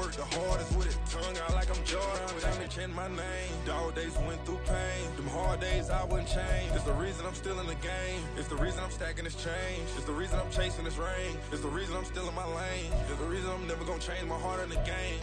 work the hardest with it. Tongue out like I'm Jordan. Without me chanting my name. Dog days went through pain. Them hard days I wouldn't change. It's the reason I'm still in the game. It's the reason I'm stacking this change. It's the reason I'm chasing this ring. It's the reason I'm still in my lane. It's the reason I'm never gonna change my heart in the game.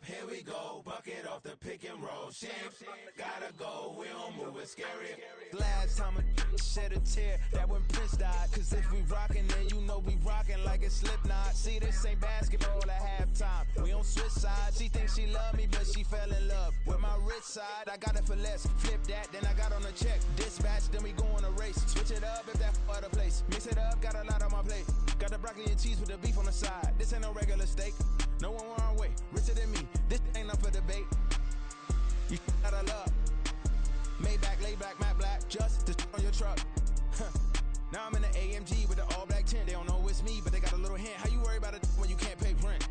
Here we go, bucket off the pick and roll. Champs, gotta go, we don't move it scary. Last time a shed a tear, that when Prince died. Cause if we rockin', then you know we rockin' like a Slipknot. See, this ain't basketball at halftime. We on switch sides. She thinks she love me, but she fell in love with my rich side. I got it for less. Flip that, then I got on a check. Dispatch, then we go on a race. Switch it up if that other place. Mix it up, got a lot on my plate. Got the broccoli and cheese with the beef on the side. This ain't no regular steak. No one wrong way, richer than me. This ain't up for debate. You out of luck. Maybach, laid back, matte black, just to on your truck. Now I'm in the AMG with the all black tint. They don't know it's me, but they got a little hint. How you worry about it when you can't pay rent?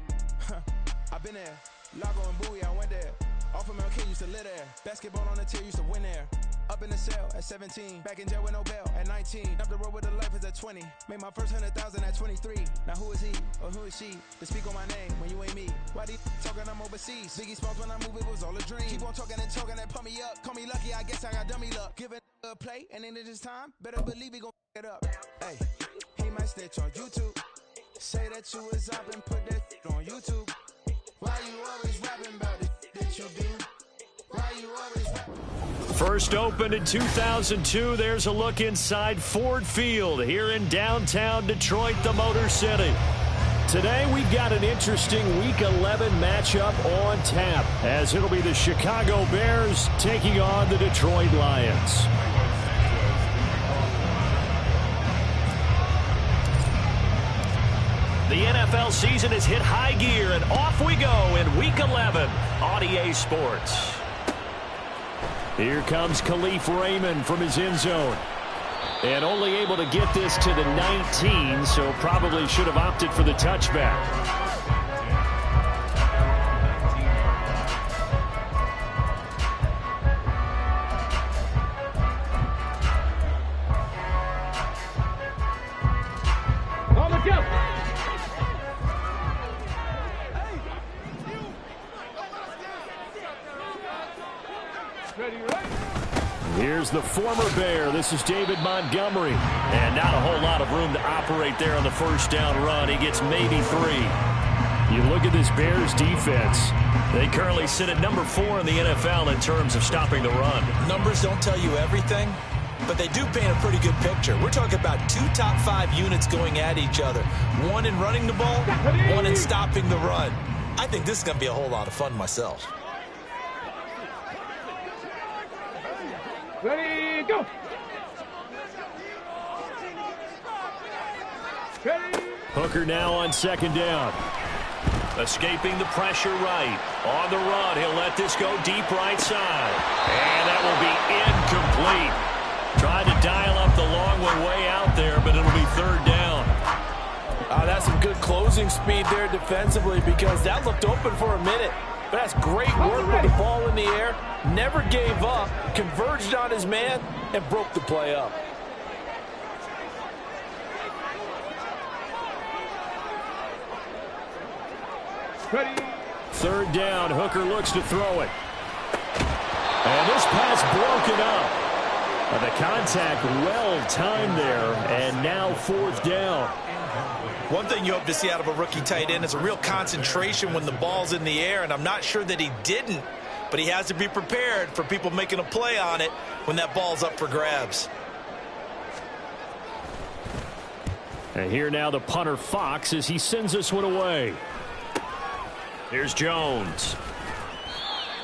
I've been there. Lago and Bowie, I went there. Off of MLK, used to live there. Basketball on the tier, used to win there. Up in the cell at 17. Back in jail with no bail at 19. Up the road with the life is at 20. Made my first 100,000 at 23. Now who is he or who is she to speak on my name when you ain't me? Why they talking I'm overseas? Biggie Smalls when I move, it was all a dream. Keep on talking and pump me up. Call me lucky, I guess I got dummy luck. Give it a play and then it is time. Better believe he gon' it up. Hey, he might snitch on YouTube. Say that you was up and put that on YouTube. Why you always rapping about it that you do? Why you always rapping? First opened in 2002. There's a look inside Ford Field here in downtown Detroit, the Motor City. Today we've got an interesting Week 11 matchup on tap, as it'll be the Chicago Bears taking on the Detroit Lions. The NFL season has hit high gear, and off we go in Week 11 on EA Sports. Here comes Khalif Raymond from his end zone. And only able to get this to the 19, so probably should have opted for the touchback. Here's the former Bear. This is David Montgomery. And not a whole lot of room to operate there on the first down run. He gets maybe 3. You look at this Bears defense. They currently sit at number 4 in the NFL in terms of stopping the run. Numbers don't tell you everything, but they do paint a pretty good picture. We're talking about 2 top 5 units going at each other. One in running the ball, one in stopping the run. I think this is going to be a whole lot of fun myself. Ready, go! Ready. Hooker now on second down. Escaping the pressure right. On the run, he'll let this go deep right side. And that will be incomplete. Tried to dial up the long one way out there, but it'll be third down. That's some good closing speed there defensively, because that looked open for a minute. But that's great work with the ball in the air. Never gave up, converged on his man, and broke the play up. Ready. Third down, Hooker looks to throw it. And this pass broken up. The contact well timed there, and now fourth down. One thing you hope to see out of a rookie tight end is a real concentration when the ball's in the air, and I'm not sure that he didn't, but he has to be prepared for people making a play on it when that ball's up for grabs. And here now the punter Fox as he sends this one away. Here's Jones.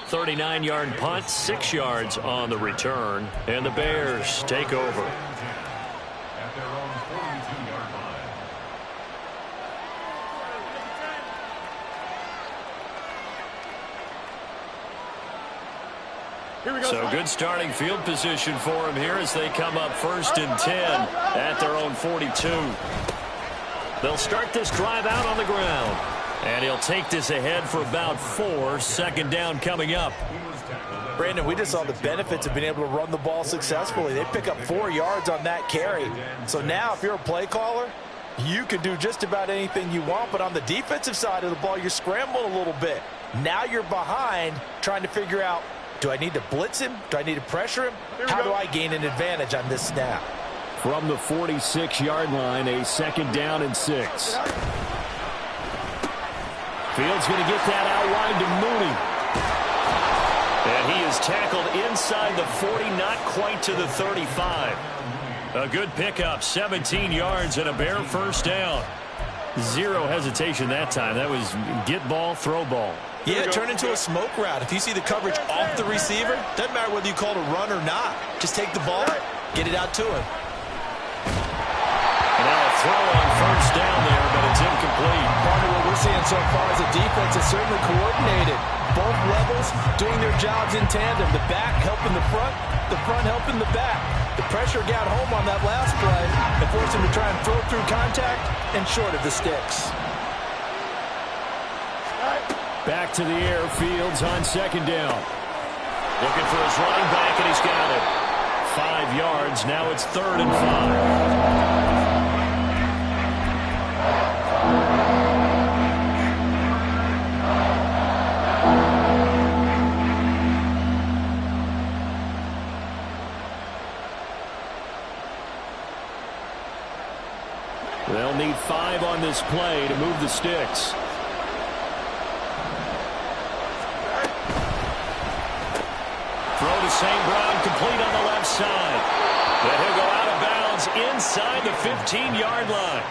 39-yard punt, 6 yards on the return, and the Bears take over. So good starting field position for him here as they come up 1st and 10 at their own 42. They'll start this drive out on the ground. And he'll take this ahead for about 4. 2nd down coming up. Brandon, we just saw the benefits of being able to run the ball successfully. They pick up 4 yards on that carry. So now if you're a play caller, you can do just about anything you want. But on the defensive side of the ball, you're scrambling a little bit. Now you're behind trying to figure out, do I need to blitz him? Do I need to pressure him? How do I gain an advantage on this snap? From the 46-yard line, a 2nd down and 6. Fields going to get that out wide to Mooney. And he is tackled inside the 40, not quite to the 35. A good pickup, 17 yards and a Bear 1st down. Zero hesitation that time. That was get ball, throw ball. Yeah, turn into a smoke route. If you see the coverage off the receiver, doesn't matter whether you call it a run or not. Just take the ball, get it out to him. And now a throw on 1st down there, but it's incomplete. Part of what we're seeing so far is the defense is certainly coordinated. Both levels doing their jobs in tandem. The back helping the front helping the back. The pressure got home on that last play and forced him to try and throw through contact and short of the sticks. Back to the air, Fields on 2nd down. Looking for his running back, and he's got it. 5 yards, now it's 3rd and 5. They'll need 5 on this play to move the sticks. Throw to St. Brown, complete on the left side. Then he'll go out of bounds inside the 15-yard line.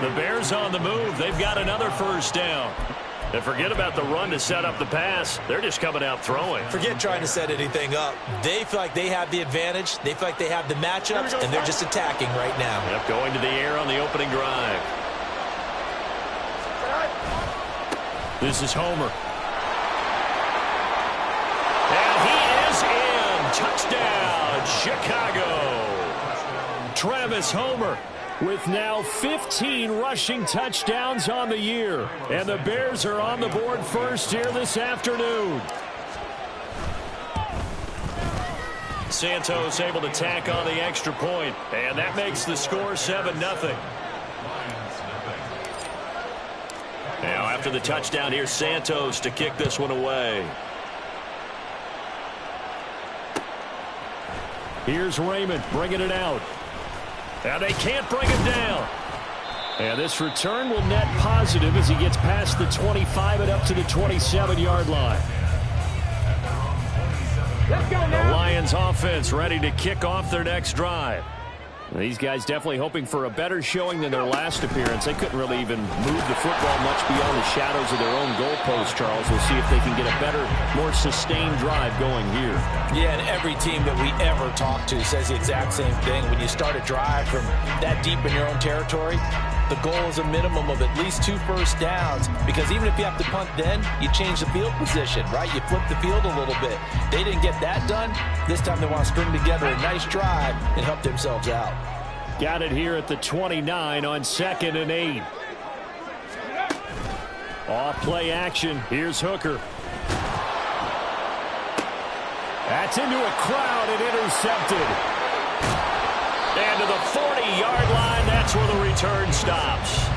The Bears on the move. They've got another 1st down. And forget about the run to set up the pass. They're just coming out throwing. Forget trying to set anything up. They feel like they have the advantage. They feel like they have the matchups, and they're just attacking right now. Yep, going to the air on the opening drive. This is Homer. And he is in. Touchdown, Chicago. Travis Homer with now 15 rushing touchdowns on the year. And the Bears are on the board first here this afternoon. Santos able to tack on the extra point, and that makes the score 7-0. Now after the touchdown, here's Santos to kick this one away. Here's Raymond bringing it out. Now they can't bring him down. And this return will net positive as he gets past the 25 and up to the 27-yard line. Let's go now. The Lions offense ready to kick off their next drive. These guys definitely hoping for a better showing than their last appearance. They couldn't really even move the football much beyond the shadows of their own goalpost, Charles. We'll see if they can get a better, more sustained drive going here. Yeah, and every team that we ever talk to says the exact same thing. When you start a drive from that deep in your own territory, the goal is a minimum of at least 2 first downs, because even if you have to punt then, you change the field position, right? You flip the field a little bit. They didn't get that done. This time they want to string together a nice drive and help themselves out. Got it here at the 29 on 2nd and 8. Off play action. Here's Hooker. That's into a crowd and intercepted. And to the 40-yard line, that's where the return stops.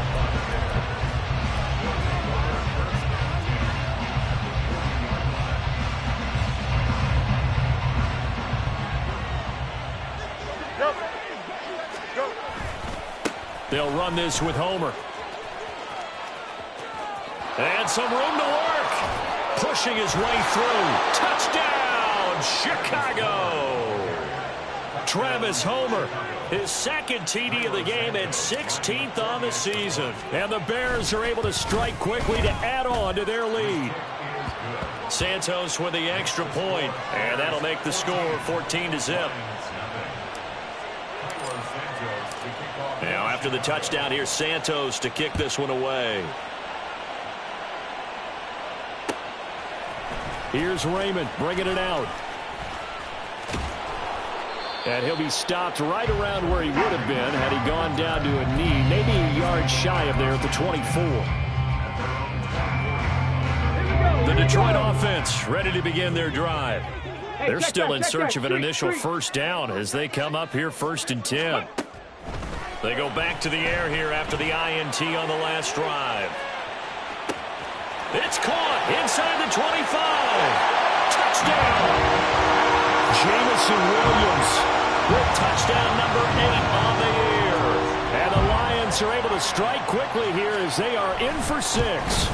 They'll run this with Homer. And some room to work. Pushing his way through. Touchdown, Chicago. Travis Homer, his 2nd TD of the game and 16th on the season. And the Bears are able to strike quickly to add on to their lead. Santos with the extra point, and that'll make the score 14-0. Now after the touchdown, here's Santos to kick this one away. Here's Raymond bringing it out. And he'll be stopped right around where he would have been had he gone down to a knee, maybe a yard shy of there at the 24. The Detroit offense ready to begin their drive. They're still in search of an initial first down as they come up here 1st and 10. They go back to the air here after the INT on the last drive. It's caught inside the 25. Touchdown. Jamison Williams with touchdown number 8 on the year. And the Lions are able to strike quickly here as they are in for 6.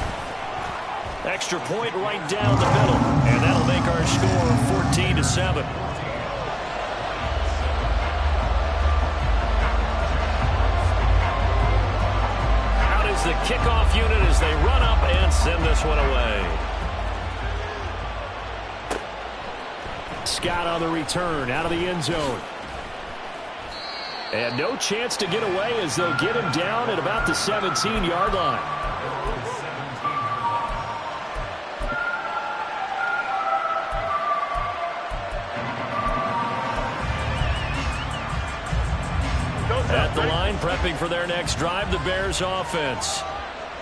Extra point right down the middle, and that'll make our score 14-7. Out is the kickoff unit as they run up and send this one away. Scott on the return, out of the end zone. And no chance to get away as they'll get him down at about the 17-yard line. At the line, prepping for their next drive, the Bears offense.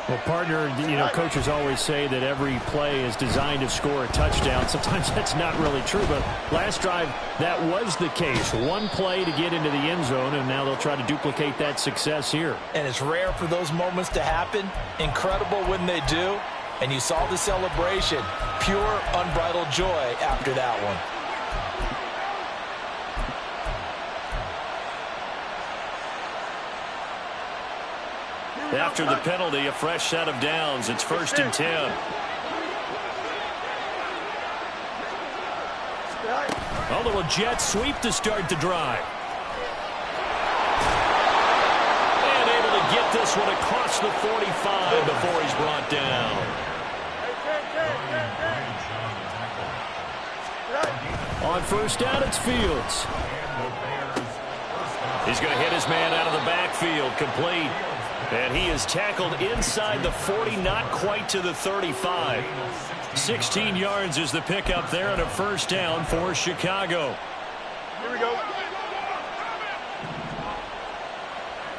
Well, partner, coaches always say that every play is designed to score a touchdown. Sometimes that's not really true, but last drive, that was the case. One play to get into the end zone, and now they'll try to duplicate that success here. And it's rare for those moments to happen. Incredible when they do. And you saw the celebration. Pure, unbridled joy after that one. After the penalty, a fresh set of downs. It's 1st and 10. A little jet sweep to start the drive. And able to get this one across the 45 before he's brought down. On 1st down, it's Fields. He's going to hit his man out of the backfield, complete. And he is tackled inside the 40, not quite to the 35. 16 yards is the pickup there and a 1st down for Chicago. Here we go.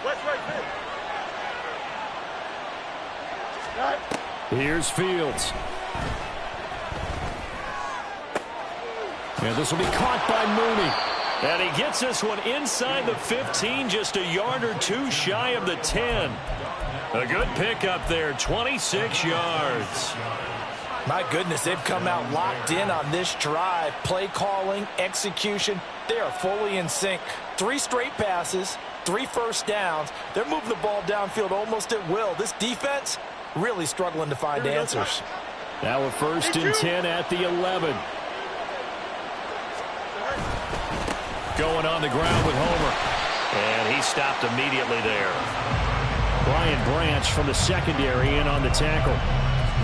West right here. Here's Fields. And this will be caught by Mooney. And he gets this one inside the 15, just a yard or two shy of the 10. A good pickup there, 26 yards. My goodness, they've come out locked in on this drive. Play calling, execution, they are fully in sync. 3 straight passes, 3 first downs. They're moving the ball downfield almost at will. This defense really struggling to find answers. Now a 1st and 10 at the 11. Going on the ground with Homer. And he stopped immediately there. Brian Branch from the secondary in on the tackle.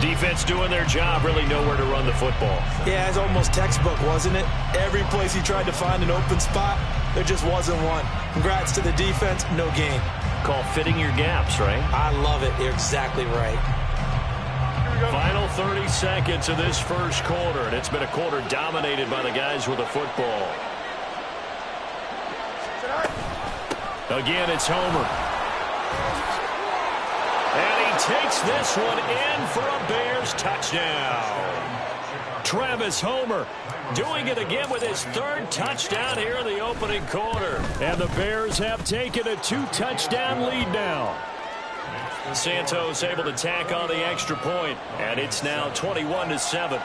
Defense doing their job, really nowhere to run the football. Yeah, it's almost textbook, wasn't it? Every place he tried to find an open spot, there just wasn't one. Congrats to the defense, no gain. Call fitting your gaps, right? I love it. You're exactly right. Final 30 seconds of this first quarter, and it's been a quarter dominated by the guys with the football. Again, it's Homer. And he takes this one in for a Bears touchdown. Travis Homer doing it again with his 3rd touchdown here in the opening quarter. And the Bears have taken a 2-touchdown lead now. Santos able to tack on the extra point, and it's now 21-7.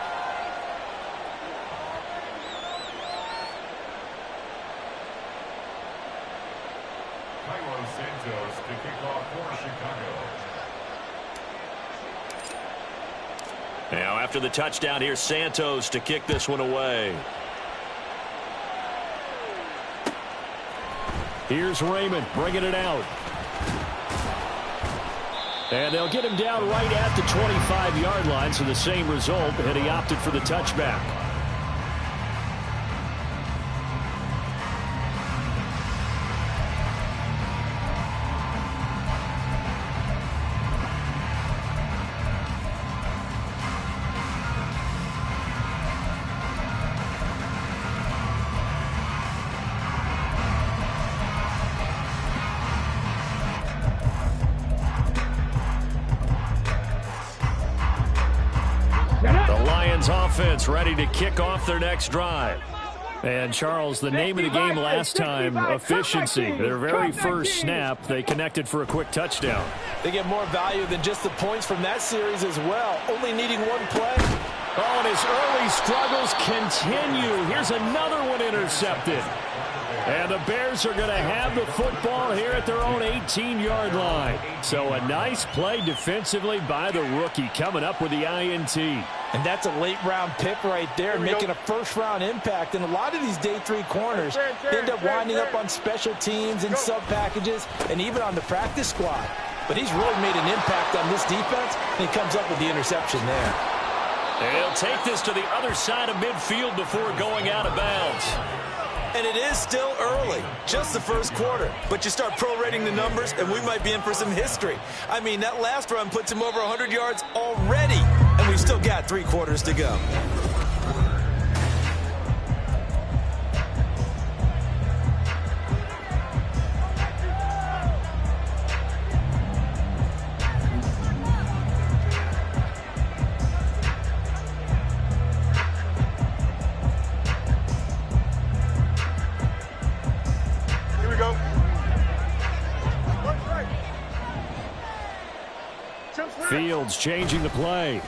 Santos to kick off for Chicago. Now after the touchdown, here's Santos to kick this one away. Here's Raymond bringing it out. And they'll get him down right at the 25-yard line, so the same result, and he opted for the touchback. Lions offense ready to kick off their next drive. And, Charles, the name of the game last time, efficiency. Their very first snap, they connected for a quick touchdown. They get more value than just the points from that series as well, only needing one play. Oh, and his early struggles continue. Here's another one intercepted. And the Bears are going to have the football here at their own 18-yard line. So a nice play defensively by the rookie coming up with the INT. And that's a late-round pick right there, making a first-round impact. And a lot of these day 3 corners end up winding up on special teams and sub-packages and even on the practice squad. But he's really made an impact on this defense, and he comes up with the interception there. He'll take this to the other side of midfield before going out of bounds. And it is still early, just the first quarter. But you start prorating the numbers, and we might be in for some history. I mean, that last run puts him over 100 yards already, and we've still got 3 quarters to go. Fields changing the play.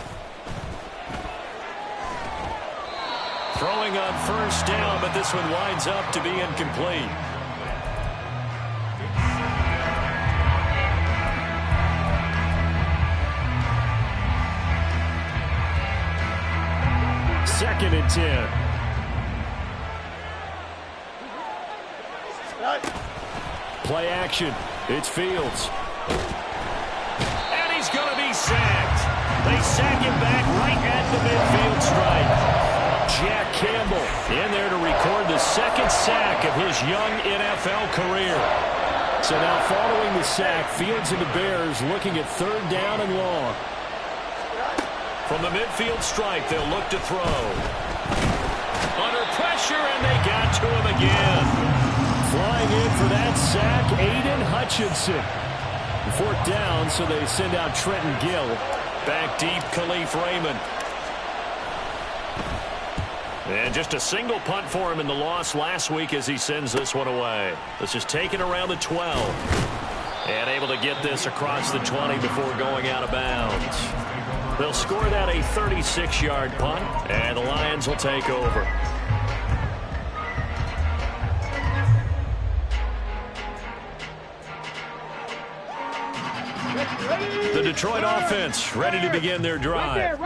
Throwing on first down, but this one winds up to be incomplete. Second and 10. Play action. It's Fields. Going to be sacked. They sack him back right at the midfield stripe. Jack Campbell in there to record the second sack of his young NFL career. So now following the sack, Fields and the Bears looking at 3rd down and long. From the midfield stripe, they'll look to throw. Under pressure, and they got to him again. Flying in for that sack, Aiden Hutchinson. 4th down, so they send out Trenton Gill. Back deep, Khalif Raymond. And just a single punt for him in the loss last week as he sends this one away. This is taken around the 12. And able to get this across the 20 before going out of bounds. They'll score that a 36-yard punt, and the Lions will take over. The Detroit offense ready to begin their drive.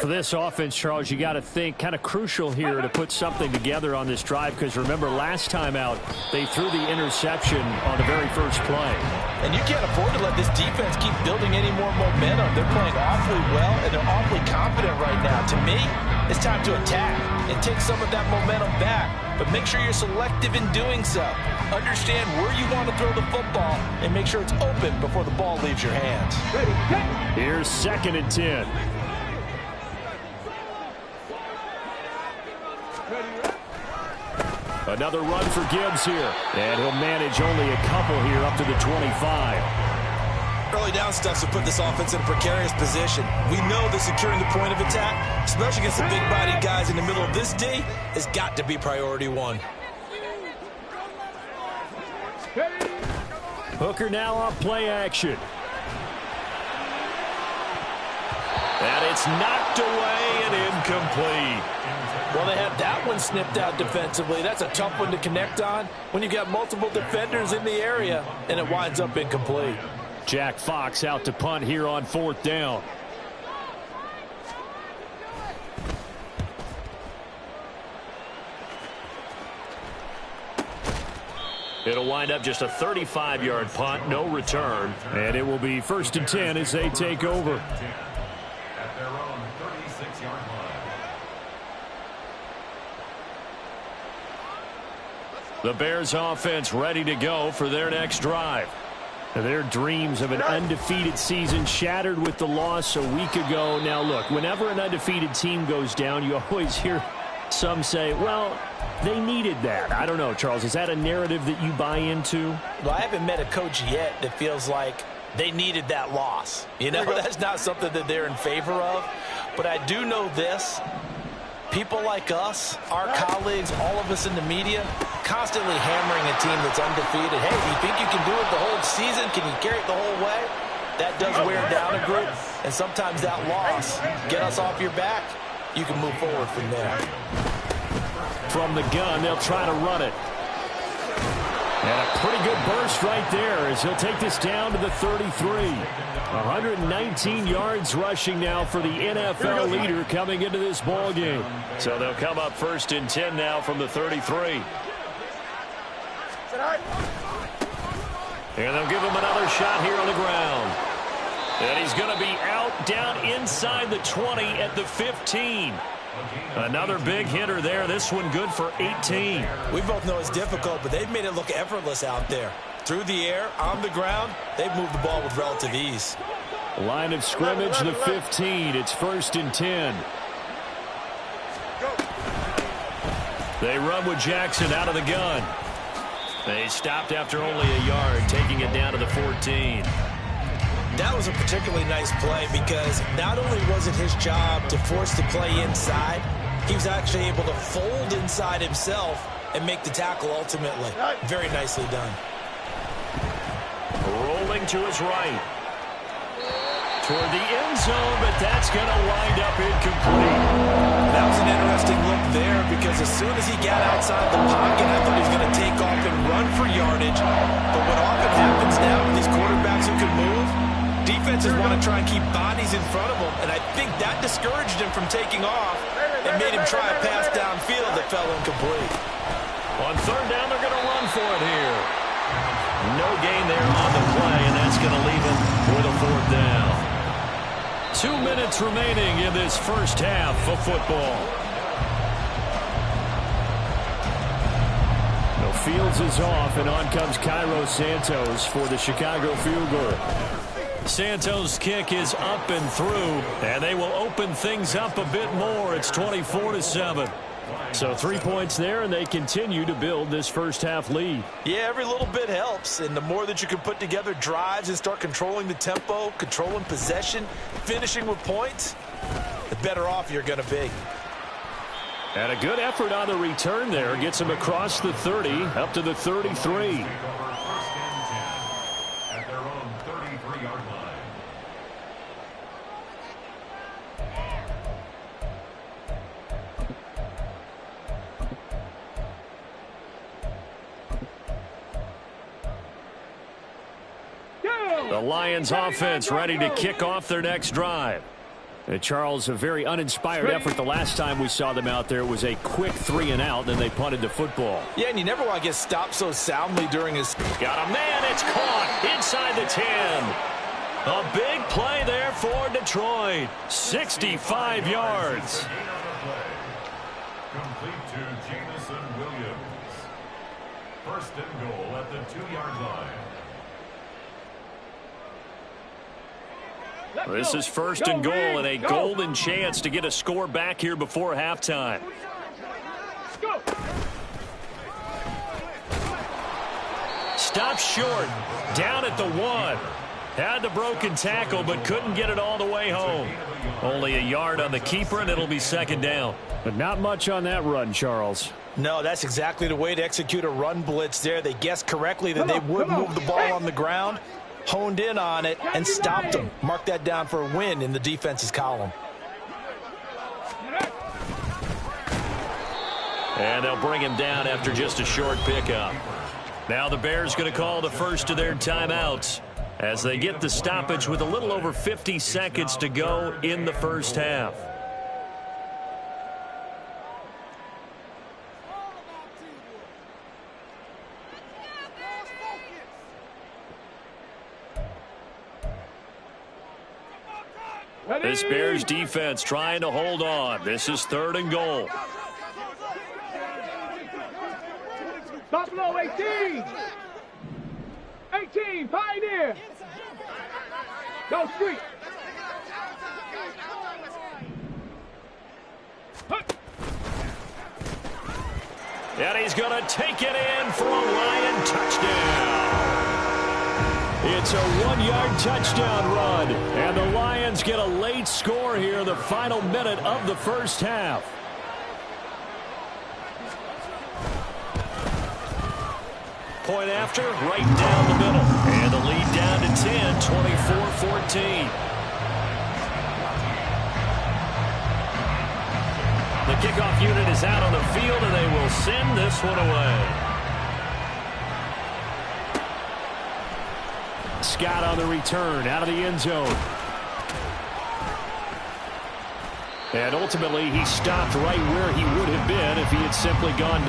For this offense, Charles, you got to think kind of crucial here to put something together on this drive, because remember last time out they threw the interception on the very first play. And you can't afford to let this defense keep building any more momentum. They're playing awfully well, and they're awfully confident right now. To me, it's time to attack and take some of that momentum back. But make sure you're selective in doing so. Understand where you want to throw the football and make sure it's open before the ball leaves your hands. Here's 2nd and 10. Another run for Gibbs here. And he'll manage only a couple here up to the 25. Early down stuff to put this offense in a precarious position. We know that securing the point of attack, especially against the big-bodied guys in the middle of this D, has got to be priority 1. Hooker now off play action. And it's knocked away and incomplete. Well, they had that one snipped out defensively. That's a tough one to connect on when you got multiple defenders in the area, and it winds up incomplete. Jack Fox out to punt here on 4th down. It'll wind up just a 35-yard punt, no return. And it will be 1st and 10 as they take over. At their own 36-yard line. The Bears offense ready to go for their next drive. Their dreams of an undefeated season shattered with the loss a week ago. Now, look, whenever an undefeated team goes down, you always hear some say, well, they needed that. I don't know, Charles. Is that a narrative that you buy into? Well, I haven't met a coach yet that feels like they needed that loss. You know, that's not something that they're in favor of. But I do know this. People like us, our colleagues, all of us in the media, constantly hammering a team that's undefeated. Hey, do you think you can do it the whole season? Can you carry it the whole way? That does wear down a group, and sometimes that loss, get us off your back, you can move forward from there. From the gun, they'll try to run it. And a pretty good burst right there as he'll take this down to the 33. 119 yards rushing now for the NFL leader coming into this ball game. So they'll come up 1st and 10 now from the 33. And they'll give him another shot here on the ground. And he's going to be out down inside the 20 at the 15. Another big hitter there. This one good for 18. We both know it's difficult, but they've made it look effortless out there. Through the air, on the ground, they've moved the ball with relative ease. Line of scrimmage, the 15. It's 1st and 10. They run with Jackson out of the gun. They stopped after only a yard, taking it down to the 14. That was a particularly nice play because not only was it his job to force the play inside, he was actually able to fold inside himself and make the tackle ultimately. Very nicely done. Rolling to his right. Toward the end zone, but that's going to wind up incomplete. That was an interesting look there because as soon as he got outside the pocket, I thought he was going to take off and run for yardage. But what often happens now with these quarterbacks who can move, defenses want to try and keep bodies in front of them, and I think that discouraged him from taking off and made him try a pass downfield that fell incomplete. On 3rd down, they're going to run for it here. No gain there on the play, and that's going to leave him with a 4th down. 2 minutes remaining in this first half of football. The Fields is off, and on comes Cairo Santos for the Chicago field goal. Santos' kick is up and through, and they will open things up a bit more. It's 24-7. So 3 points there, and they continue to build this first half lead. Yeah, every little bit helps, and the more that you can put together drives and start controlling the tempo, controlling possession, finishing with points, the better off you're going to be. And a good effort on the return there. Gets him across the 30, up to the 33. The Lions offense ready to kick off their next drive. Charles, a very uninspired effort. The last time we saw them out there was a quick 3-and-out, then they punted the football. Yeah, and you never want to get stopped so soundly during his... Got a man, it's caught inside the 10. A big play there for Detroit. 65 yards. Complete to Jamison Williams. 1st and goal at the 2-yard line. This is 1st and goal and a golden chance to get a score back here before halftime. Stopped short, down at the 1. Had the broken tackle, but couldn't get it all the way home. Only a yard on the keeper, and it'll be 2nd down. But not much on that run, Charles. No, that's exactly the way to execute a run blitz there. They guessed correctly that they would move the ball on the ground, honed in on it, and stopped them. Mark that down for a win in the defense's column. And they'll bring him down after just a short pickup. Now the Bears going to call the first of their timeouts as they get the stoppage with a little over 50 seconds to go in the first half. This Bears defense trying to hold on. This is 3rd and goal. Buffalo 18. 18, Pioneer. Go street. And he's going to take it in for a Lion touchdown. It's a 1-yard touchdown run, and the Lions Lions get a late score here, the final minute of the first half. Point after, right down the middle. And the lead down to 10, 24-14. The kickoff unit is out on the field, and they will send this one away. Scott on the return, out of the end zone. And ultimately, he stopped right where he would have been if he had simply gone.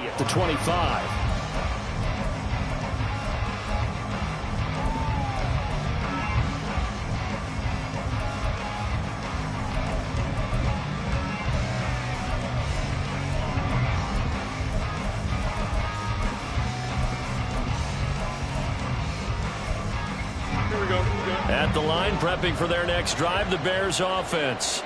At the 25. At the line, prepping for their next drive, the Bears offense.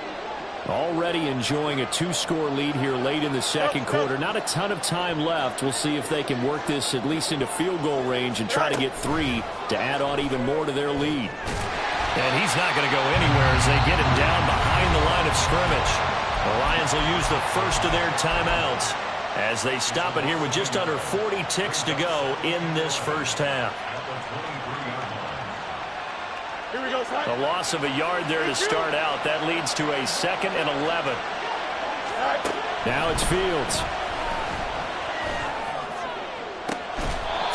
Already enjoying a 2-score lead here late in the second quarter. Not a ton of time left. We'll see if they can work this at least into field goal range and try to get 3 to add on even more to their lead. And he's not going to go anywhere as they get him down behind the line of scrimmage. The Lions will use the first of their timeouts as they stop it here with just under 40 ticks to go in this first half. A loss of a yard there to start out. That leads to a 2nd and 11. Now it's Fields.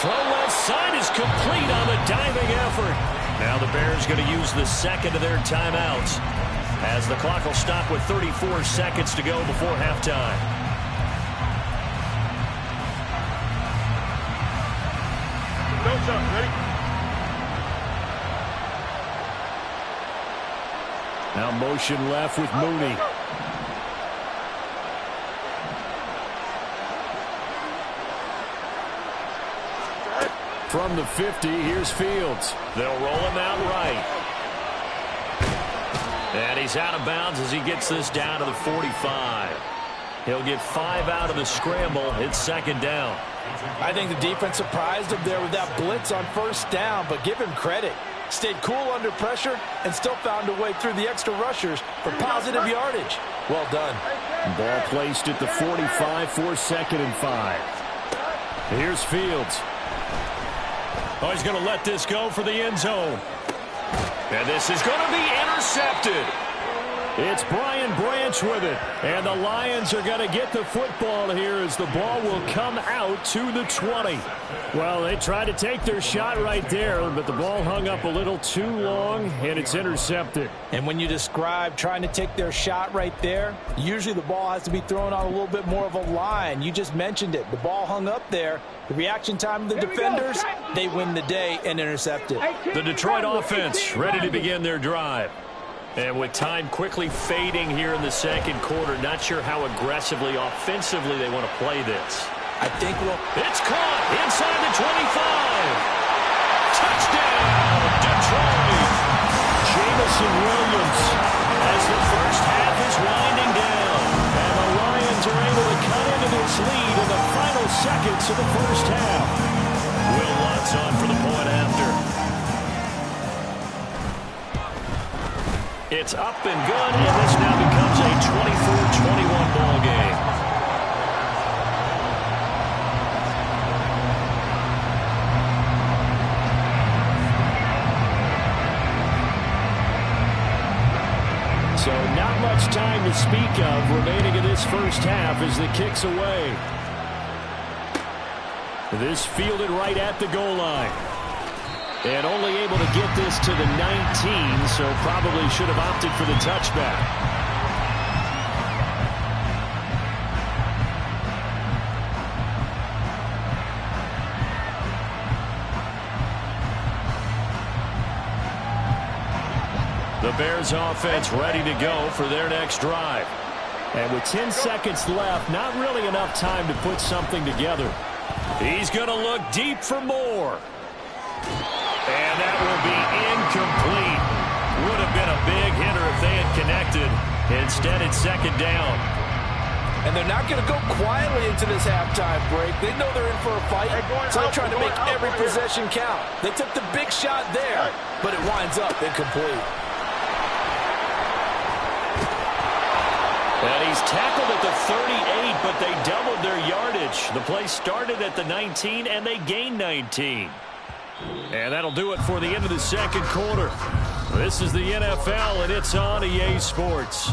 Throw left side is complete on the diving effort. Now the Bears going to use the second of their timeouts as the clock will stop with 34 seconds to go before halftime. Ready? Now motion left with Mooney. From the 50, here's Fields. They'll roll him out right. And he's out of bounds as he gets this down to the 45. He'll get 5 out of the scramble. It's second down. I think the defense surprised him there with that blitz on first down, but give him credit. Stayed cool under pressure and still found a way through the extra rushers for positive yardage. Well done. Ball placed at the 45 for 2nd and 5. Here's Fields. Oh, he's going to let this go for the end zone. And this is going to be intercepted. It's Brian Branch with it. And the Lions are going to get the football here as the ball will come out to the 20. Well, they tried to take their shot right there, but the ball hung up a little too long, and it's intercepted. And when you describe trying to take their shot right there, usually the ball has to be thrown on a little bit more of a line. You just mentioned it. The ball hung up there. The reaction time of the defenders, they win the day and intercept it. The Detroit offense ready to begin their drive. And with time quickly fading here in the second quarter, not sure how aggressively, offensively they want to play this. I think it's caught inside the 25. Touchdown, Detroit. Jamison Williams as the first half is winding down. And the Lions are able to cut into this lead in the final seconds of the first half. Will Lutz on for the point after. It's up and good, and this now becomes a 24-21 ball game. So not much time to speak of remaining in this first half as the kick's away. This fielded right at the goal line. And only able to get this to the 19, so probably should have opted for the touchback. The Bears offense ready to go for their next drive. And with 10 seconds left, not really enough time to put something together. He's going to look deep for more. And that will be incomplete. Would have been a big hitter if they had connected. Instead, it's second down. And they're not going to go quietly into this halftime break. They know they're in for a fight, so they're trying to make every possession count. They took the big shot there, but it winds up incomplete. And he's tackled at the 38, but they doubled their yardage. The play started at the 19, and they gained 19. And that'll do it for the end of the second quarter. This is the NFL, and it's on EA Sports.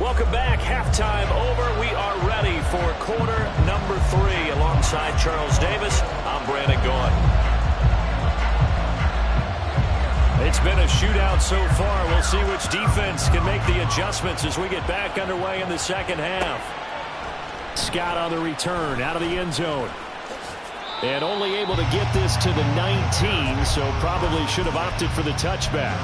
Welcome back. Halftime over. We are ready for quarter number 3. Alongside Charles Davis, I'm Brandon Gaughan. It's been a shootout so far. We'll see which defense can make the adjustments as we get back underway in the second half. Scott on the return out of the end zone. And only able to get this to the 19, so probably should have opted for the touchback.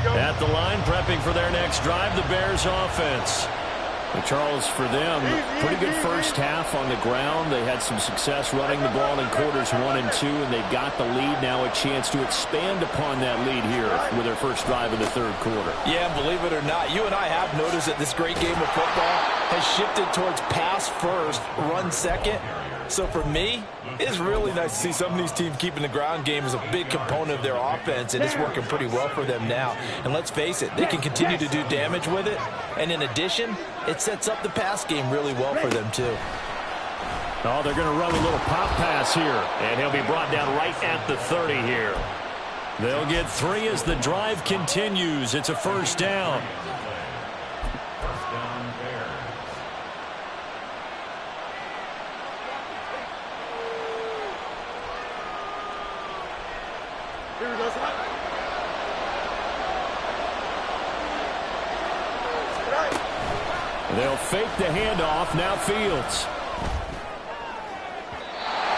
At the line, prepping for their next drive, the Bears offense. And Charles, for them, pretty good first half on the ground. They had some success running the ball in quarters 1 and 2, and they got the lead. Now a chance to expand upon that lead here with their first drive in the third quarter. Yeah, believe it or not, you and I have noticed that this great game of football has shifted towards pass first, run second. So for me, it's really nice to see some of these teams keeping the ground game as a big component of their offense, and it's working pretty well for them now. And let's face it, they can continue to do damage with it. And in addition, it sets up the pass game really well for them too. Oh, they're going to run a little pop pass here, and he'll be brought down right at the 30 here. They'll get 3 as the drive continues. It's a first down. They'll fake the handoff. Now Fields.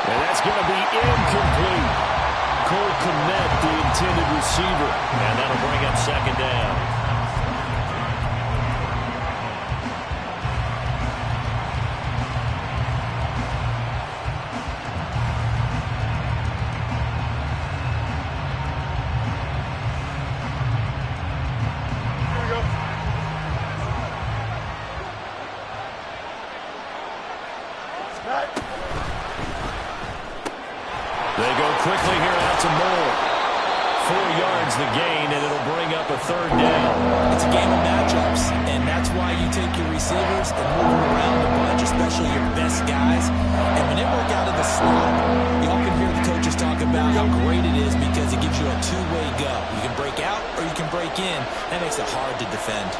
And that's going to be incomplete. Cole Kmet, the intended receiver. And that'll bring up second down. They go quickly here out to Moore. 4 yards the third down. It's a game of matchups, and that's why you take your receivers and move them around a bunch, especially your best guys. And when they work out of the slot, you often hear the coaches talk about how great it is because it gives you a two-way go. You can break out or you can break in. That makes it hard to defend.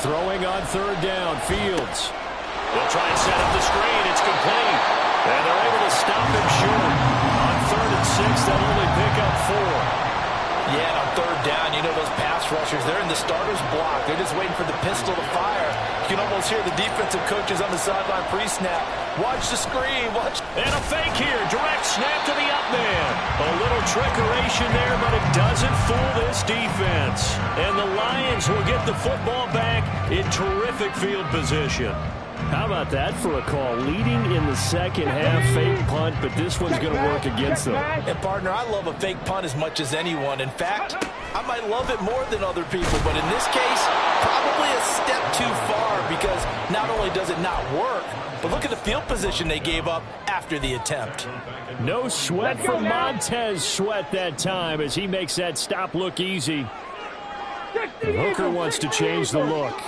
Throwing on third down, Fields. They'll try and set up the screen. It's complete. And they're able to stop him short. On 3rd and 6, they'll only pick up 4. Yeah, and on third down, you know those pass rushers, they're in the starter's block. They're just waiting for the pistol to fire. You can almost hear the defensive coaches on the sideline pre-snap. Watch the screen, watch. And a fake here. Direct snap to the up man. A little trickeration there, but it doesn't fool this defense. And the Lions will get the football back in terrific field position. How about that for a call? Leading in the second half, fake punt, but this one's going to work against them. And, partner, I love a fake punt as much as anyone. In fact, I might love it more than other people, but in this case, probably a step too far because not only does it not work, but look at the field position they gave up after the attempt. No sweat from Montez Sweat that time as he makes that stop look easy. And Hooker wants to change the look.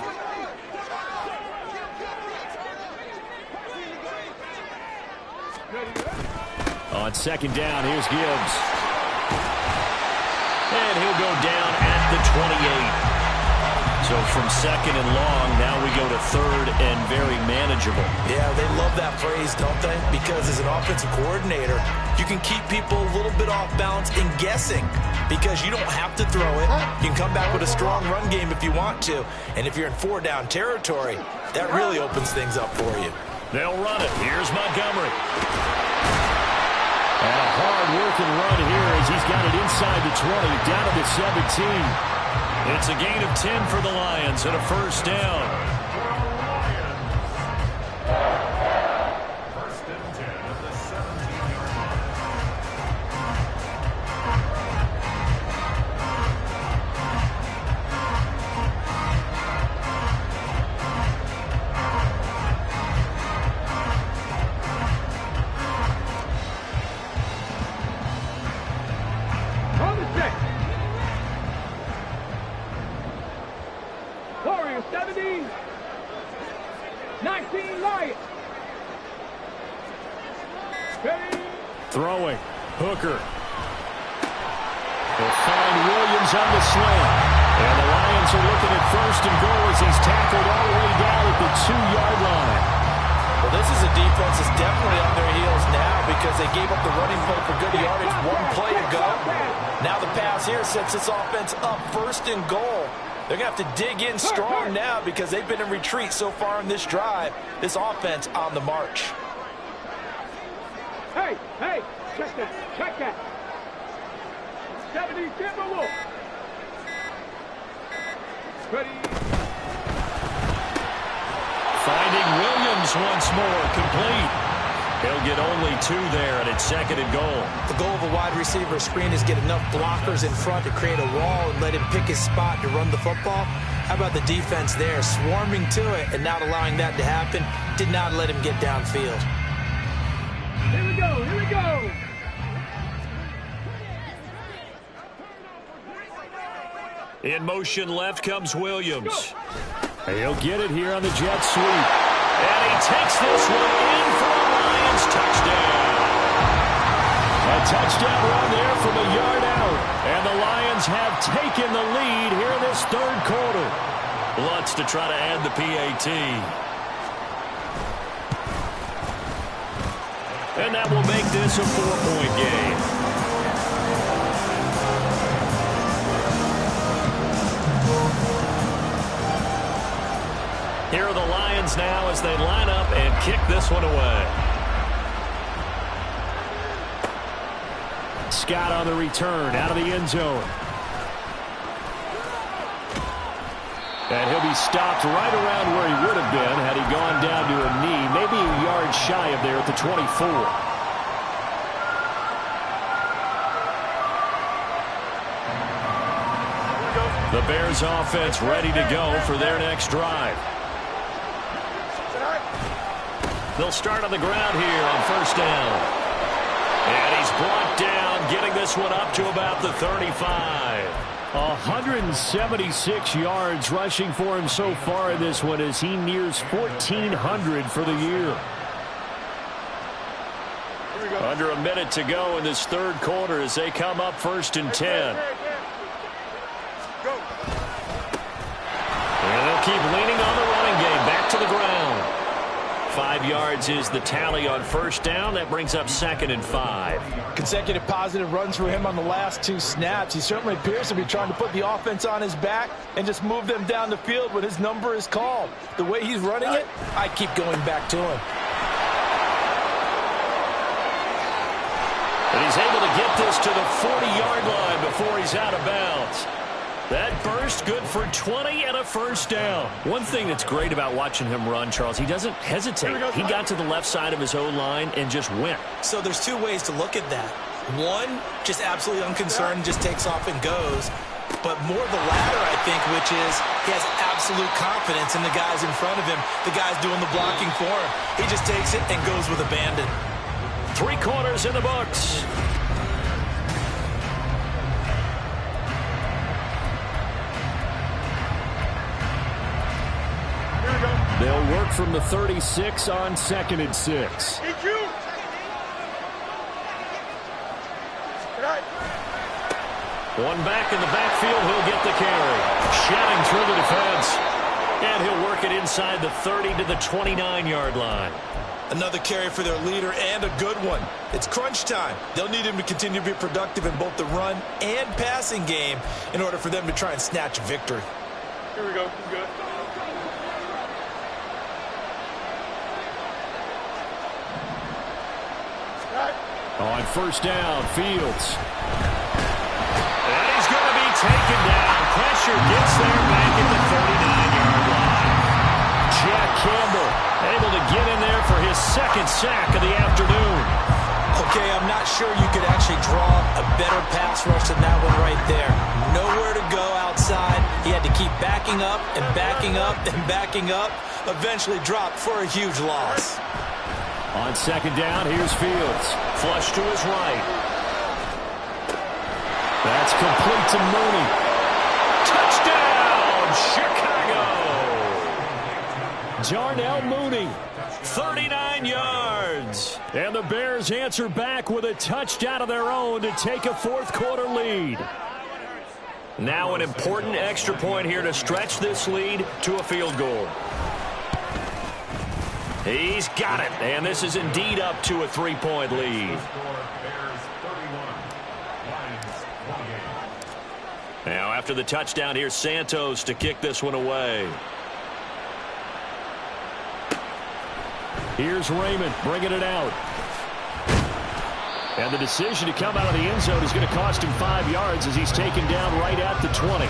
On second down, here's Gibbs. And he'll go down at the 28. So from second and long, now we go to third and very manageable. Yeah, they love that phrase, don't they? Because as an offensive coordinator, you can keep people a little bit off balance in guessing because you don't have to throw it. You can come back with a strong run game if you want to. And if you're in 4-down territory, that really opens things up for you. They'll run it. Here's Montgomery. And a hard-working run here as he's got it inside the 20, down to the 17. It's a gain of 10 for the Lions and a first down. First and 10 at the 17-yard On the set. Warriors 70. 19 Lions. Ready. Throwing. Hooker. They'll find Williams on the slant. And the Lions are looking at first and goal as he's tackled all the way down at the 2-yard line. Well, this is a defense that's definitely on their heels now because they gave up the running play for good yardage one play ago. Now the pass here sets this offense up first and goal. They're going to have to dig in strong now because they've been in retreat so far in this drive. This offense on the march. Hey, check that. 70 Timberwolves. Ready. Finding Williams once more, complete. He'll get only 2 there, and it's second and goal. The goal of a wide receiver screen is get enough blockers in front to create a wall and let him pick his spot to run the football. How about the defense there, swarming to it and not allowing that to happen? Did not let him get downfield. Here we go. In motion left comes Williams. He'll get it here on the jet sweep. And he takes this one in for a Lions touchdown. A touchdown run there from a yard out. And the Lions have taken the lead here in this third quarter. Lutz to try to add the PAT. And that will make this a 4-point game. Here are the Lions now as they line up and kick this one away. Scott on the return out of the end zone. And he'll be stopped right around where he would have been had he gone down to a knee, maybe a yard shy of there at the 24. The Bears offense ready to go for their next drive. They'll start on the ground here on first down. And he's brought down, getting this one up to about the 35. 176 yards rushing for him so far in this one as he nears 1,400 for the year. Under a minute to go in this third quarter as they come up 1st and 10. And they'll keep leaning on the running game. Back to the ground. 5 yards is the tally on 1st down. That brings up 2nd and 5. Consecutive positive runs for him on the last 2 snaps. He certainly appears to be trying to put the offense on his back and just move them down the field when his number is called. The way he's running it, I keep going back to him. And he's able to get this to the 40-yard line before he's out of bounds. That burst good for 20 and a 1st down. One thing that's great about watching him run, Charles, he doesn't hesitate. He got to the left side of his O-line and just went. So there's 2 ways to look at that. One, just absolutely unconcerned, just takes off and goes. But more the latter, I think, which is he has absolute confidence in the guys in front of him, the guys doing the blocking for him. He just takes it and goes with abandon. 3 quarters in the books. They'll work from the 36 on 2nd and 6. One back in the backfield, he'll get the carry. Shouting through the defense. And he'll work it inside the 30 to the 29-yard line. Another carry for their leader and a good one. It's crunch time. They'll need him to continue to be productive in both the run and passing game in order for them to try and snatch a victory. Here we go. Good. On 1st down, Fields. And he's going to be taken down. Pressure gets there back at the 39-yard line. Jack Campbell able to get in there for his 2nd sack of the afternoon. Okay, I'm not sure you could actually draw a better pass rush than that one right there. Nowhere to go outside. He had to keep backing up and backing up and backing up. Eventually dropped for a huge loss. On 2nd down, here's Fields. Flush to his right. That's complete to Mooney. Touchdown, Chicago! Darnell Mooney, 39 yards. And the Bears answer back with a touchdown of their own to take a 4th quarter lead. Now an important extra point here to stretch this lead to a field goal. He's got it, and this is indeed up to a 3-point lead. Now, after the touchdown, here's Santos to kick this one away. Here's Raymond bringing it out. And the decision to come out of the end zone is going to cost him 5 yards as he's taken down right at the 20.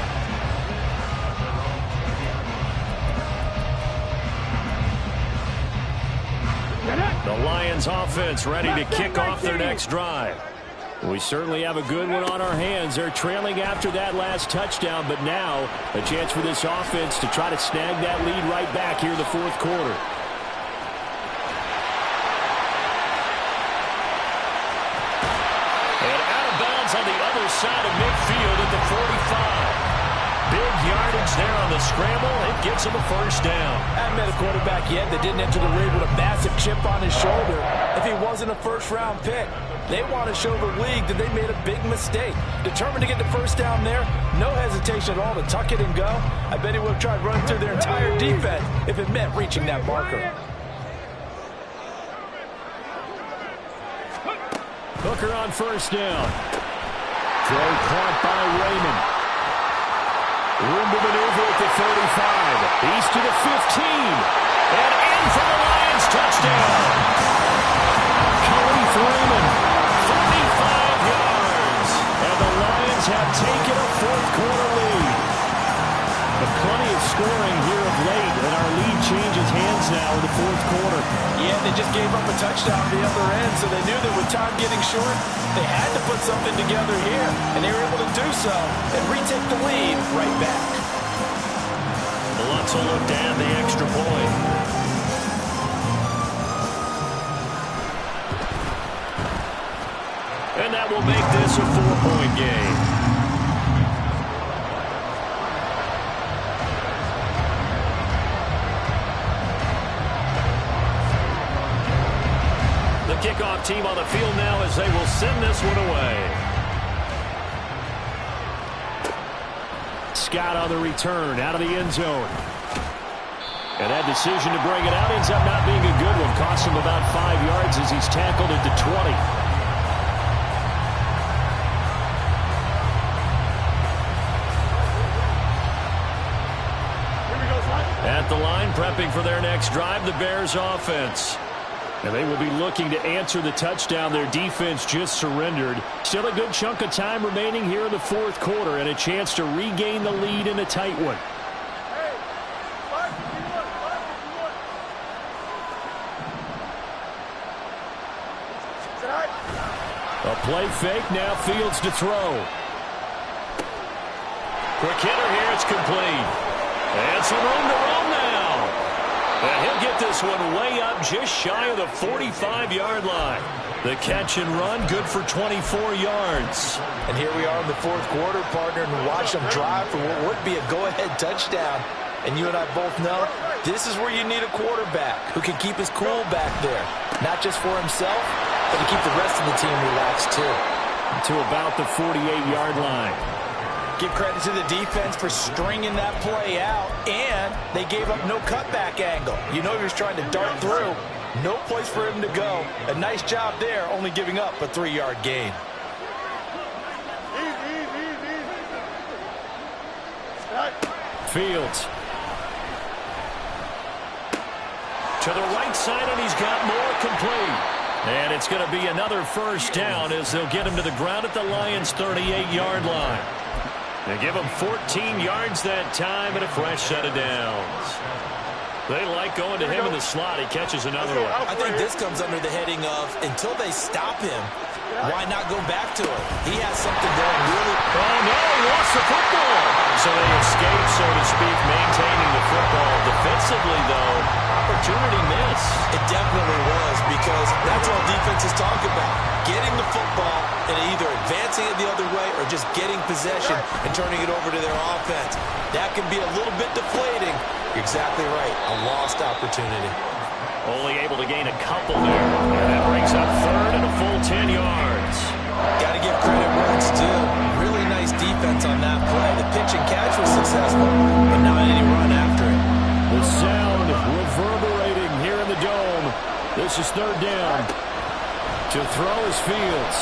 The Lions offense ready to kick off their next drive. We certainly have a good one on our hands. They're trailing after that last touchdown, but now a chance for this offense to try to snag that lead right back here in the 4th quarter. And out of bounds on the other side of midfield at the 45. Big yardage there on the scramble. It gets him a 1st down. I haven't met a quarterback yet that didn't enter the league with a massive chip on his shoulder if he wasn't a 1st-round pick. They want to show the league that they made a big mistake. Determined to get the 1st down there, no hesitation at all to tuck it and go. I bet he would have tried running through their entire defense if it meant reaching that marker. Hooker on 1st down. Throw caught by Raymond. Room to maneuver at the 35. He's to the 15. And in for the Lions touchdown. Khalif Raymond, 35 yards. And the Lions have taken a 4th quarter lead. But plenty of scoring here of late, and our lead changes hands now in the 4th quarter. Yeah, they just gave up a touchdown at the other end, so they knew that with time getting short, they had to put something together here, and they were able to do so and retake the lead right back. Lutz will look to add the extra point. And that will make this a 4-point game. kickoff team on the field now as they will send this one away. Scott on the return out of the end zone. And that decision to bring it out ends up not being a good one. Costs him about 5 yards as he's tackled at the 20. At the line, prepping for their next drive, the Bears offense. And they will be looking to answer the touchdown their defense just surrendered. Still a good chunk of time remaining here in the fourth quarter and a chance to regain the lead in a tight one. A play fake, now Fields to throw. Quick hitter here, it's complete. And some room to run now. And he'll get this one way up just shy of the 45-yard line. The catch and run, good for 24 yards. And here we are in the fourth quarter, partner, and watch them drive for what would be a go-ahead touchdown. And you and I both know this is where you need a quarterback who can keep his cool back there. Not just for himself, but to keep the rest of the team relaxed too. To about the 48-yard line. Give credit to the defense for stringing that play out, and they gave up no cutback angle. You know he was trying to dart through. No place for him to go. A nice job there, only giving up a 3-yard gain. Fields. To the right side, and he's got more complete. And it's going to be another first down as they'll get him to the ground at the Lions' 38-yard line. They give him 14 yards that time and a fresh set of downs. They like going to him in the slot. He catches another one. I think this comes under the heading of until they stop him, why not go back to it? He has something going really. Oh, no, he lost the football. So they escape, so to speak, maintaining the football. Defensively, though, opportunity missed. It definitely was, because that's all defenses talk about. Getting the football and either advancing it the other way or just getting possession and turning it over to their offense. That can be a little bit deflating. You're exactly right. A lost opportunity. Only able to gain a couple there. And that brings up third and a full 10 yards. Got to give credit where it's due. Really nice defense on that play. The pitch and catch was successful, but not any run after it. The sound reverberating here in the dome. This is third down. To throw is Fields.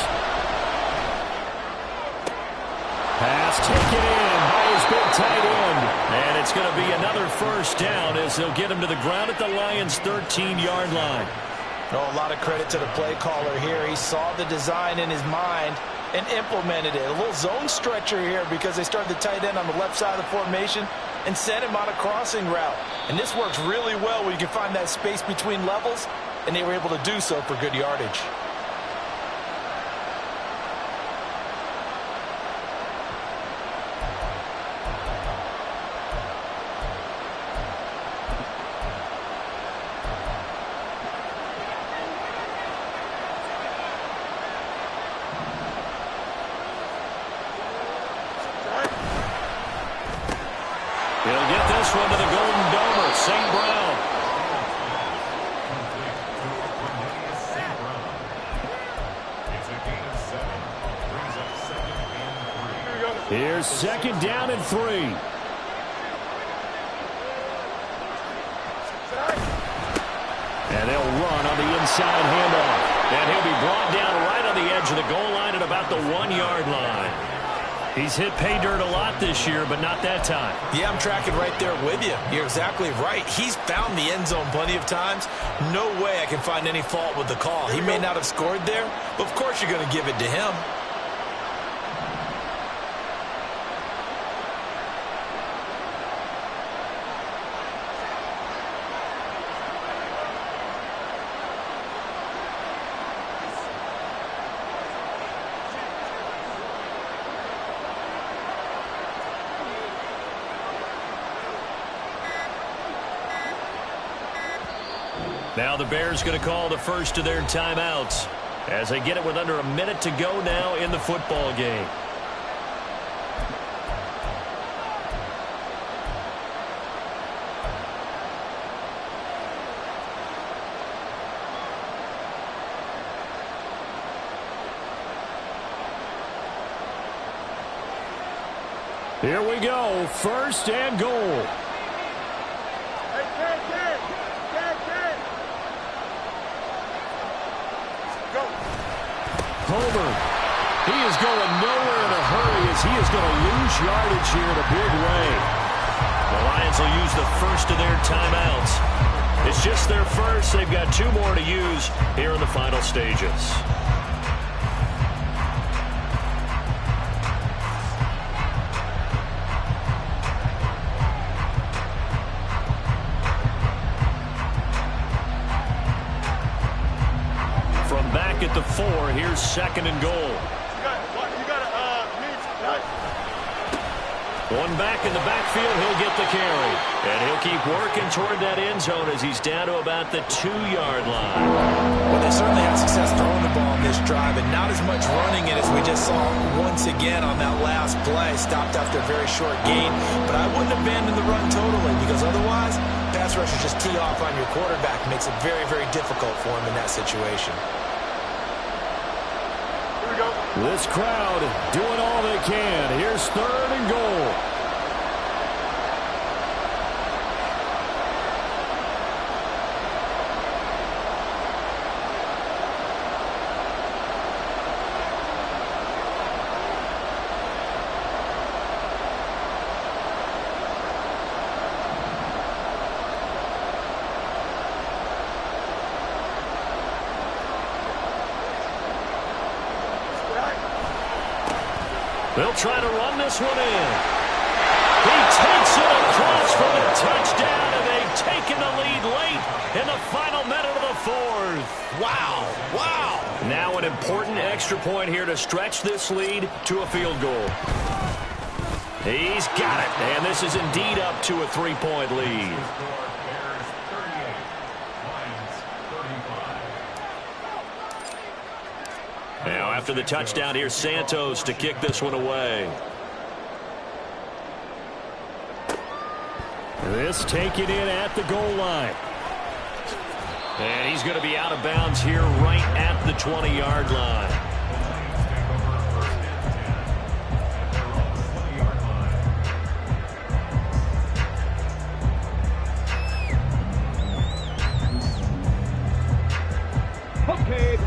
Pass taken in by his big tight end. And it's going to be another first down as they'll get him to the ground at the Lions' 13-yard line. Oh, a lot of credit to the play caller here. He saw the design in his mind and implemented it. A little zone stretcher here because they started the tight end on the left side of the formation and sent him on a crossing route. And this works really well when you can find that space between levels, and they were able to do so for good yardage. He'll get this one to the Golden Domer, St. Brown. Here's second down and 3. And they'll run on the inside handoff. And he'll be brought down right on the edge of the goal line at about the 1-yard line. He's hit pay dirt a lot this year, but not that time. Yeah, I'm tracking right there with you. You're exactly right. He's found the end zone plenty of times. No way I can find any fault with the call. He may not have scored there, but of course you're going to give it to him. Now the Bears going to call the first of their timeouts as they get it with under a minute to go now in the football game. Here we go, 1st and goal. Homer, he is going nowhere in a hurry as he is going to lose yardage here in a big way. The Lions will use the first of their timeouts. It's just their first. They've got 2 more to use here in the final stages. From back at the 4, here's 2nd and goal. One back in the backfield, he'll get the carry. And he'll keep working toward that end zone as he's down to about the 2-yard line. Well, they certainly had success throwing the ball on this drive, and not as much running it as we just saw once again on that last play. Stopped after a very short gain, but I wouldn't abandon the run totally because otherwise, pass rushers just tee off on your quarterback. Makes it very, very difficult for him in that situation. This crowd doing all they can. Here's 3rd and goal. They'll try to run this one in. He takes it across for the touchdown, and they've taken the lead late in the final minute of the 4th. Wow. Wow. Now an important extra point here to stretch this lead to a field goal. He's got it, and this is indeed up to a 3-point lead. Now, after the touchdown, here's Santos to kick this one away. This taken in at the goal line. And he's going to be out of bounds here right at the 20-yard line.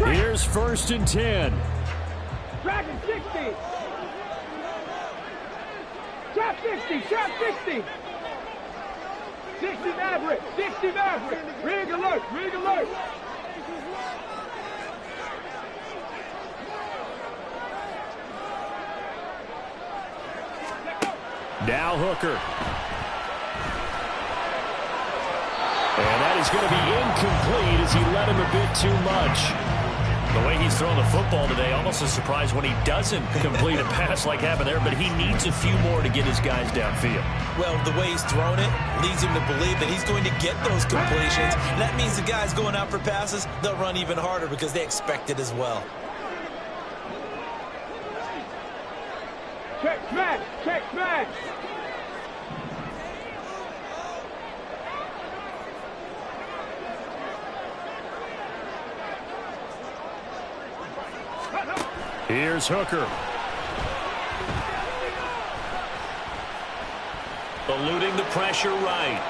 Here's 1st and 10. Dragon 60. Trap 60. Trap 60. 60 Maverick. 60 Maverick. Rig alert. Rig alert. Now Hooker. And that is going to be incomplete as he led him a bit too much. The way he's throwing the football today, almost a surprise when he doesn't complete a pass like happened there, but he needs a few more to get his guys downfield. Well, the way he's thrown it leads him to believe that he's going to get those completions. And that means the guys going out for passes, they'll run even harder because they expect it as well. Check smash. Check smash. Here's Hooker. Eluding the pressure right.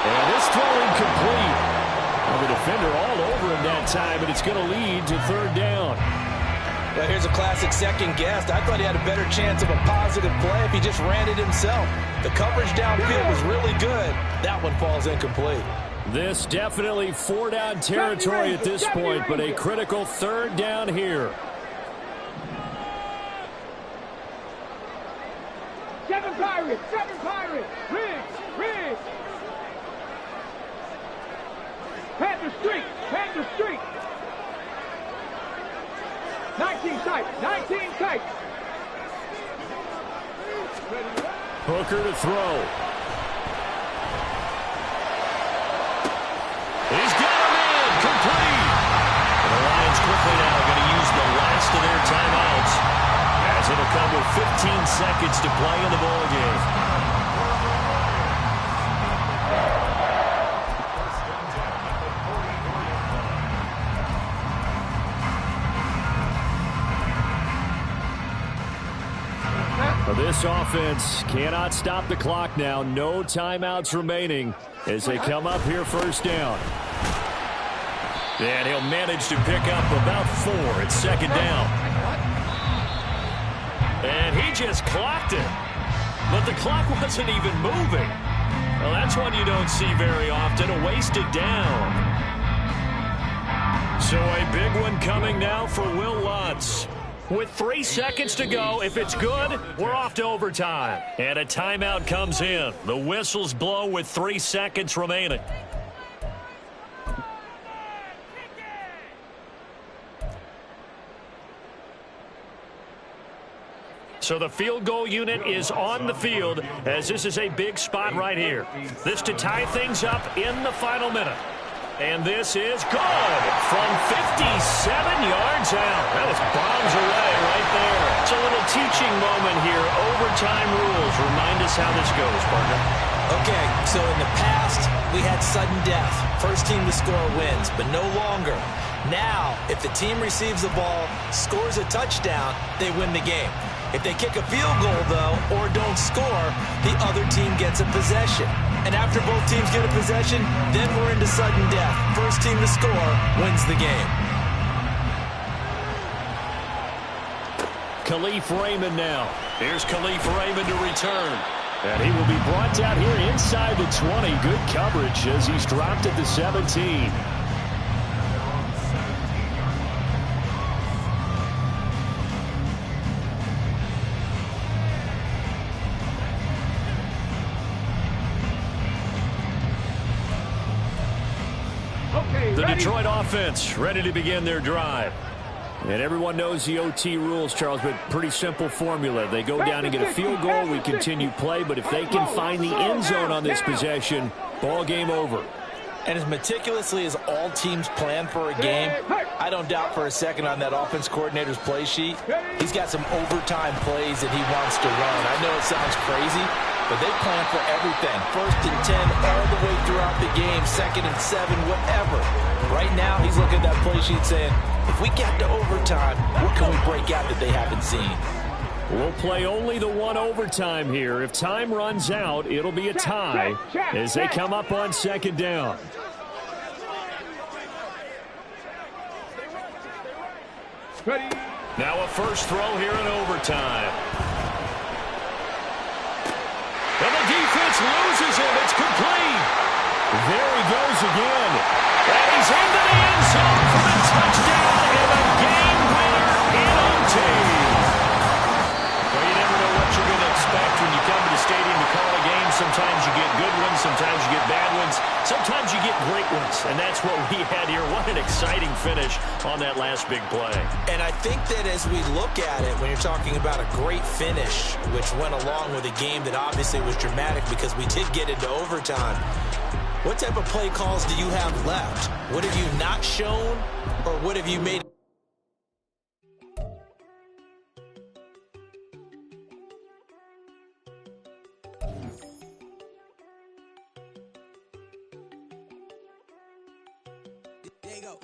And this throw incomplete. Well, the defender all over him that time, but it's going to lead to 3rd down. Well, here's a classic second guess. I thought he had a better chance of a positive play if he just ran it himself. The coverage downfield was really good. That one falls incomplete. This definitely 4-down territory at this point, but a critical 3rd down here. 7 Pirates. 7 Pirates. Riggs. Riggs. Panther Street. Panther Street. 19 tight. 19 tight. Hooker to throw. He's got him in. Complete. And the Lions quickly now going to use the last of their timeouts, as it'll come with 15 seconds to play in the ball game. A This offense cannot stop the clock now. No timeouts remaining as they come up here first down. And he'll manage to pick up about 4 at second down. And he just clocked it. But the clock wasn't even moving. Well, that's one you don't see very often, a wasted down. So a big one coming now for Will Lutz. With 3 seconds to go, if it's good, we're off to overtime. And a timeout comes in. The whistles blow with 3 seconds remaining. So the field goal unit is on the field as this is a big spot right here. This to tie things up in the final minute. And this is good from 57 yards out. That was bombs away right there. It's a little teaching moment here. Overtime rules. Remind us how this goes, partner. Okay, so in the past, we had sudden death. First team to score wins, but no longer. Now, if the team receives the ball, scores a touchdown, they win the game. If they kick a field goal, though, or don't score, the other team gets a possession. And after both teams get a possession, then we're into sudden death. First team to score wins the game. Khalif Raymond now. Here's Khalif Raymond to return. And he will be brought down here inside the 20. Good coverage as he's dropped at the 17. The Detroit offense ready to begin their drive. And everyone knows the OT rules, Charles, but pretty simple formula. They go down and get a field goal, we continue play, but if they can find the end zone on this possession, ball game over. And as meticulously as all teams plan for a game, I don't doubt for a second on that offense coordinator's play sheet, he's got some overtime plays that he wants to run. I know it sounds crazy, but they plan for everything. 1st and 10 all the way throughout the game, 2nd and 7, whatever. Right now, he's looking at that play sheet saying, if we get to overtime, what can we break out that they haven't seen? We'll play only the one overtime here. If time runs out, it'll be a tie as they come up on 2nd down. Now a first throw here in overtime. And the defense loses him. It's complete. There he goes again. And he's into the end zone for the touchdown and a game winner in OT. Well, you never know what you're going to expect when you come to the stadium to call a game. Sometimes you get good ones. Sometimes you get bad ones. Sometimes you get great ones. And that's what we had here. What an exciting finish on that last big play. And I think that as we look at it, when you're talking about a great finish, which went along with a game that obviously was dramatic because we did get into overtime, what type of play calls do you have left? What have you not shown, or what have you made? There you go.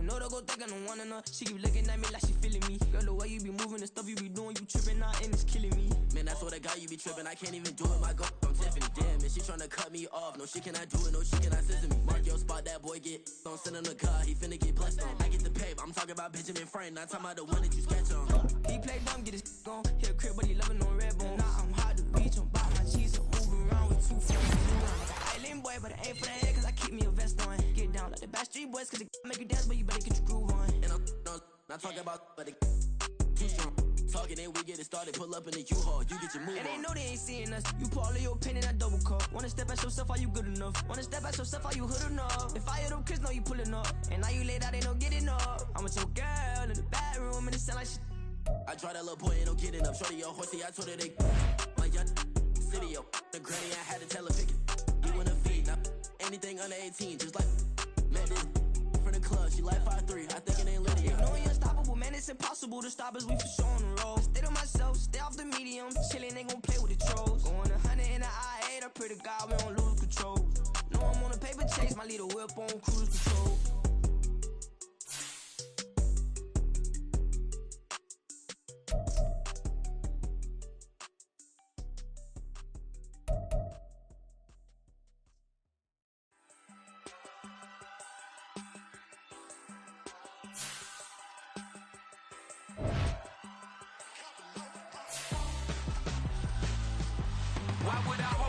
No, don't go think I don't want enough. She keep looking at me like she feeling me. Girl, the way you be moving the stuff you be doing, you tripping out and it's killing me. Man, that's what I got, you be tripping. I can't even do it, my go. I'm Tiffany, damn, and she tryna cut me off. No, she cannot do it, no, she cannot scissor me. Mark your spot, that boy get don't send him the car, he finna get blessed on. I get the pay, I'm talking about Benjamin Frank, not talking about the one that you sketch on. He play dumb, get his gone. Hit a crib, but he loving on red bone. Now I'm hard to reach, I'm by my cheese, I'm moving around with 2 friends. Island boy, but it ain't for the head, cause I keep me a vest on. Get down like the Backstreet Boys, cause it make you dance, but you better get your groove on. And I'm not talking about, but it too strong. Talking and we get it started, pull up in the U-Haul, you get your move on. And they know they ain't seeing us, you pull all of your opinion, I double cup. Wanna step at yourself, are you good enough? Wanna step at yourself, are you hood enough? If I hear them kids, know you pulling up. And now you laid out, they don't get enough. I'm with your girl in the bedroom, and it sound like shit. I try that little boy, ain't no getting up. Shorty, your horsey, I told her they my young city, yo. The granny, I had to tell her pick it. You wanna feed, now anything under 18, just like, man, this from the club, she like 5'3", I think it ain't Lydia. You know you're unstoppable, man, it's impossible to stop us, we for sure on the road. Stay to myself, stay off the medium, chillin', they gon' play with the trolls. Going 100 in the I-8, I pray to God we don't lose control. No, I'm on a paper chase, my little whip on cruise control. Why would I hold